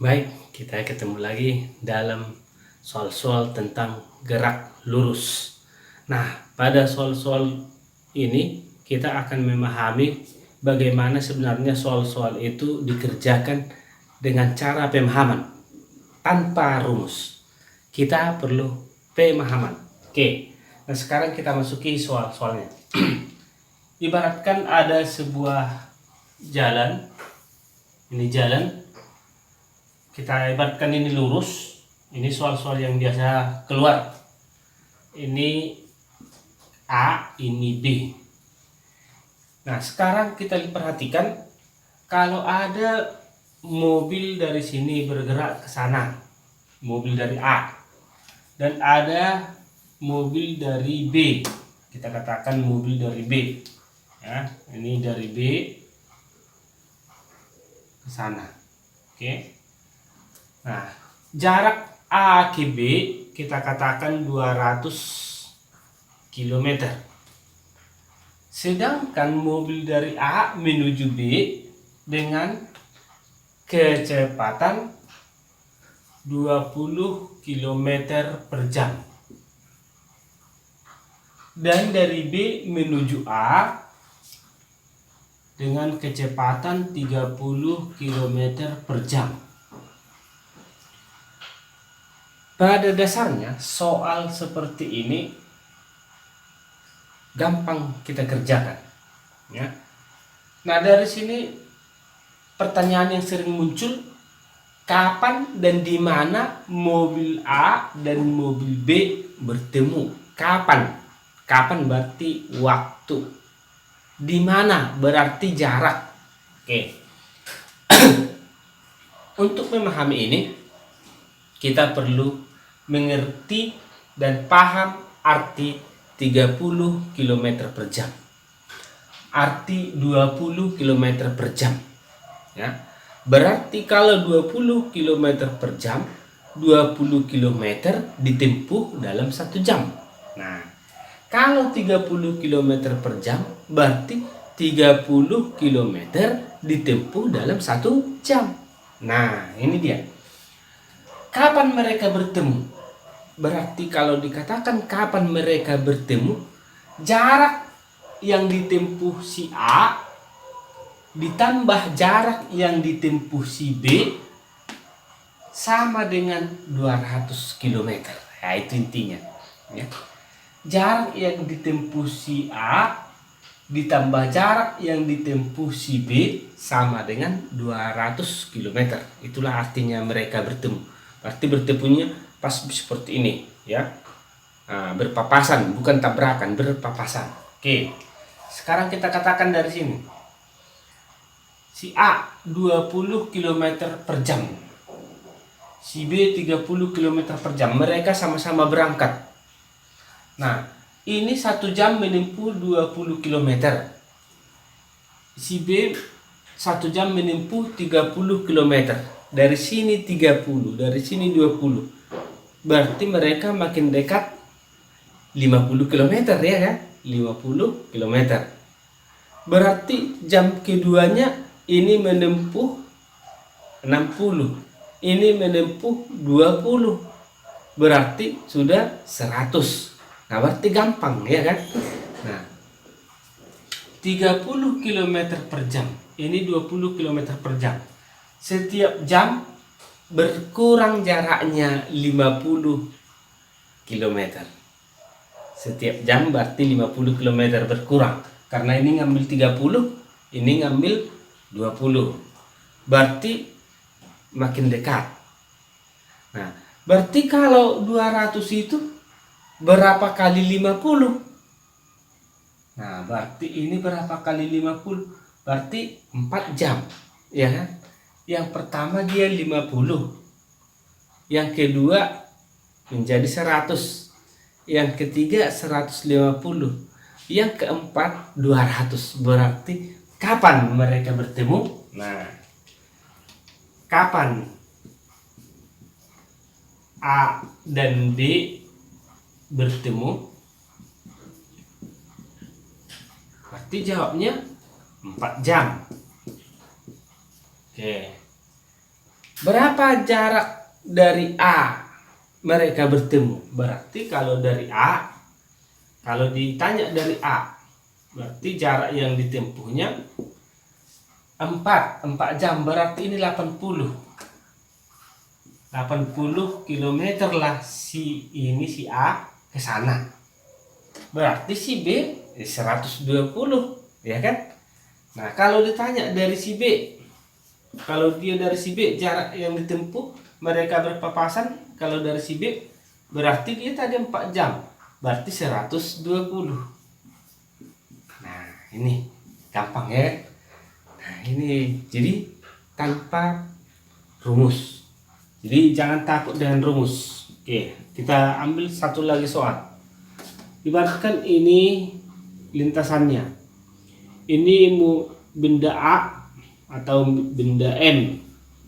Baik, kita ketemu lagi dalam soal-soal tentang gerak lurus. Nah, pada soal-soal ini kita akan memahami bagaimana sebenarnya soal-soal itu dikerjakan dengan cara pemahaman tanpa rumus. Kita perlu pemahaman. Oke, nah sekarang kita masuki soal-soalnya. Ibaratkan ada sebuah jalan, ini jalan, kita ibaratkan ini lurus. Ini soal-soal yang biasa keluar. Ini A, ini B. Nah, sekarang kita perhatikan kalau ada mobil dari sini bergerak ke sana, mobil dari A, dan ada mobil dari B. Kita katakan mobil dari B. Ya, ini dari B ke sana. Oke. Nah, jarak A ke B kita katakan 200 km. Sedangkan mobil dari A menuju B dengan kecepatan 20 km per jam. Dan dari B menuju A dengan kecepatan 30 km per jam. Pada dasarnya soal seperti ini gampang kita kerjakan, ya. Nah, dari sini pertanyaan yang sering muncul, kapan dan di mana mobil A dan mobil B bertemu? Kapan? Kapan berarti waktu. Di mana berarti jarak. Oke. Untuk memahami ini kita perlu mengerti dan paham arti 30 km per jam. Arti 20 km per jam. Ya. Berarti kalau 20 km per jam, 20 km ditempuh dalam 1 jam. Nah, kalau 30 km per jam, berarti 30 km ditempuh dalam 1 jam. Nah, ini dia. Kapan mereka bertemu? Berarti kalau dikatakan kapan mereka bertemu, jarak yang ditempuh si A ditambah jarak yang ditempuh si B sama dengan 200 km. Ya, itu intinya. Ya. Jarak yang ditempuh si A ditambah jarak yang ditempuh si B sama dengan 200 km. Itulah artinya mereka bertemu. Berarti bertemunya pas seperti ini, ya. Nah, berpapasan, bukan tabrakan, berpapasan. Oke. Sekarang kita katakan dari sini. Si A 20 km per jam. Si B 30 km per jam. Mereka sama-sama berangkat. Nah, ini 1 jam menempuh 20 km. Si B 1 jam menempuh 30 km. Dari sini 30, dari sini 20. Berarti mereka makin dekat 50 km, ya kan? 50 km. Berarti jam keduanya ini menempuh 60. Ini menempuh 20. Berarti sudah 100. Nah, berarti gampang, ya kan? Nah, 30 km per jam. Ini 20 km per jam. Setiap jam berkurang jaraknya 50 km. Setiap jam berarti 50 km berkurang. Karena ini ngambil 30, ini ngambil 20. Berarti makin dekat. Nah, berarti kalau 200 itu berapa kali 50? Nah, berarti ini berapa kali 50? Berarti 4 jam. Ya kan? Yang pertama dia 50. Yang kedua menjadi 100. Yang ketiga 150. Yang keempat 200. Berarti kapan mereka bertemu? Nah, kapan A dan B bertemu? Berarti jawabnya 4 jam. Oke. Berapa jarak dari A mereka bertemu? Berarti kalau dari A, kalau ditanya dari A, berarti jarak yang ditempuhnya 4 jam, berarti ini 80 km lah si A ke sana. Berarti si B 120, ya kan? Nah, kalau ditanya dari si B, kalau dia dari si B jarak yang ditempuh mereka berpapasan, kalau dari si B berarti dia tadi 4 jam, berarti 120. Nah, ini gampang ya. Nah, ini jadi tanpa rumus. Jadi jangan takut dengan rumus. Oke, kita ambil satu lagi soal. Ibaratkan ini lintasannya. Ini benda A atau benda M,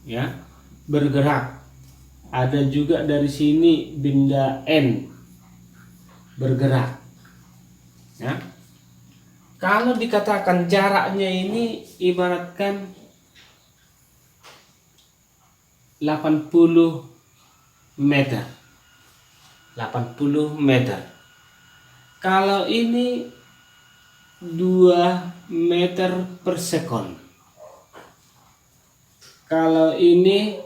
ya, bergerak. Ada juga dari sini benda N bergerak. Ya. Kalau dikatakan jaraknya ini ibaratkan 80 meter. 80 meter. Kalau ini 2 meter per sekon. Kalau ini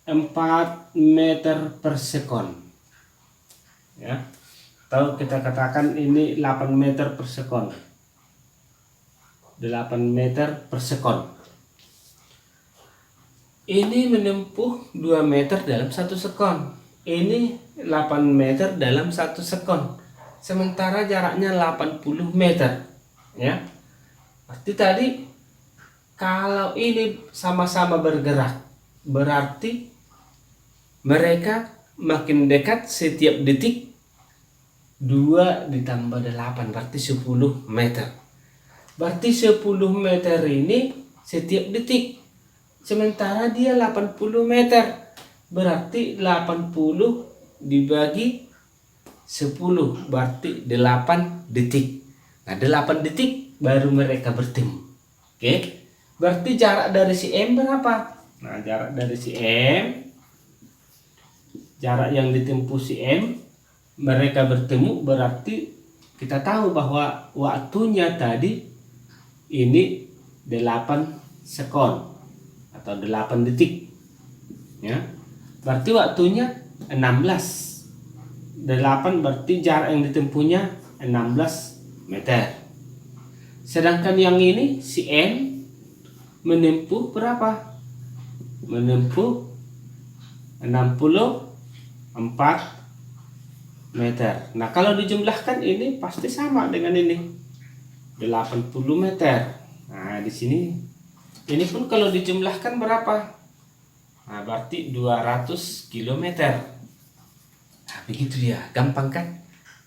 4 meter per sekon. Ya. Atau kita katakan ini 8 meter per sekon. 8 meter per sekon. Ini menempuh 2 meter dalam 1 sekon. Ini 8 meter dalam 1 sekon. Sementara jaraknya 80 meter. Ya. Berarti tadi kalau ini sama-sama bergerak, berarti mereka makin dekat setiap detik. 2 ditambah 8 berarti 10 meter. Berarti 10 meter ini setiap detik. Sementara dia 80 meter. Berarti 80 dibagi 10 berarti 8 detik. Nah, 8 detik baru mereka bertemu. Oke. Berarti jarak dari si M berapa? Nah, jarak dari si M, jarak yang ditempuh si M, mereka bertemu berarti kita tahu bahwa waktunya tadi ini 8 sekon atau 8 detik. Ya. Berarti waktunya 16. 8 berarti jarak yang ditempuhnya 16 meter. Sedangkan yang ini si N menempuh berapa? Menempuh 64 meter. Nah, kalau dijumlahkan ini pasti sama dengan ini. 80 meter. Nah, di sini ini pun kalau dijumlahkan berapa? Nah, berarti 200 km. Nah, begitu dia, gampang kan?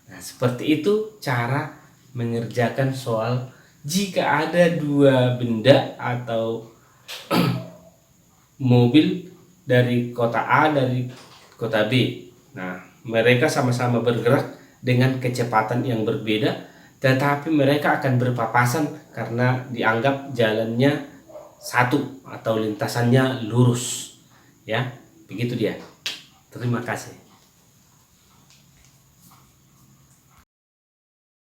Nah, seperti itu cara mengerjakan soal jika ada 2 benda atau mobil dari kota A dari kota B. Nah, mereka sama-sama bergerak dengan kecepatan yang berbeda, tetapi mereka akan berpapasan karena dianggap jalannya satu atau lintasannya lurus. Ya, begitu dia. Terima kasih.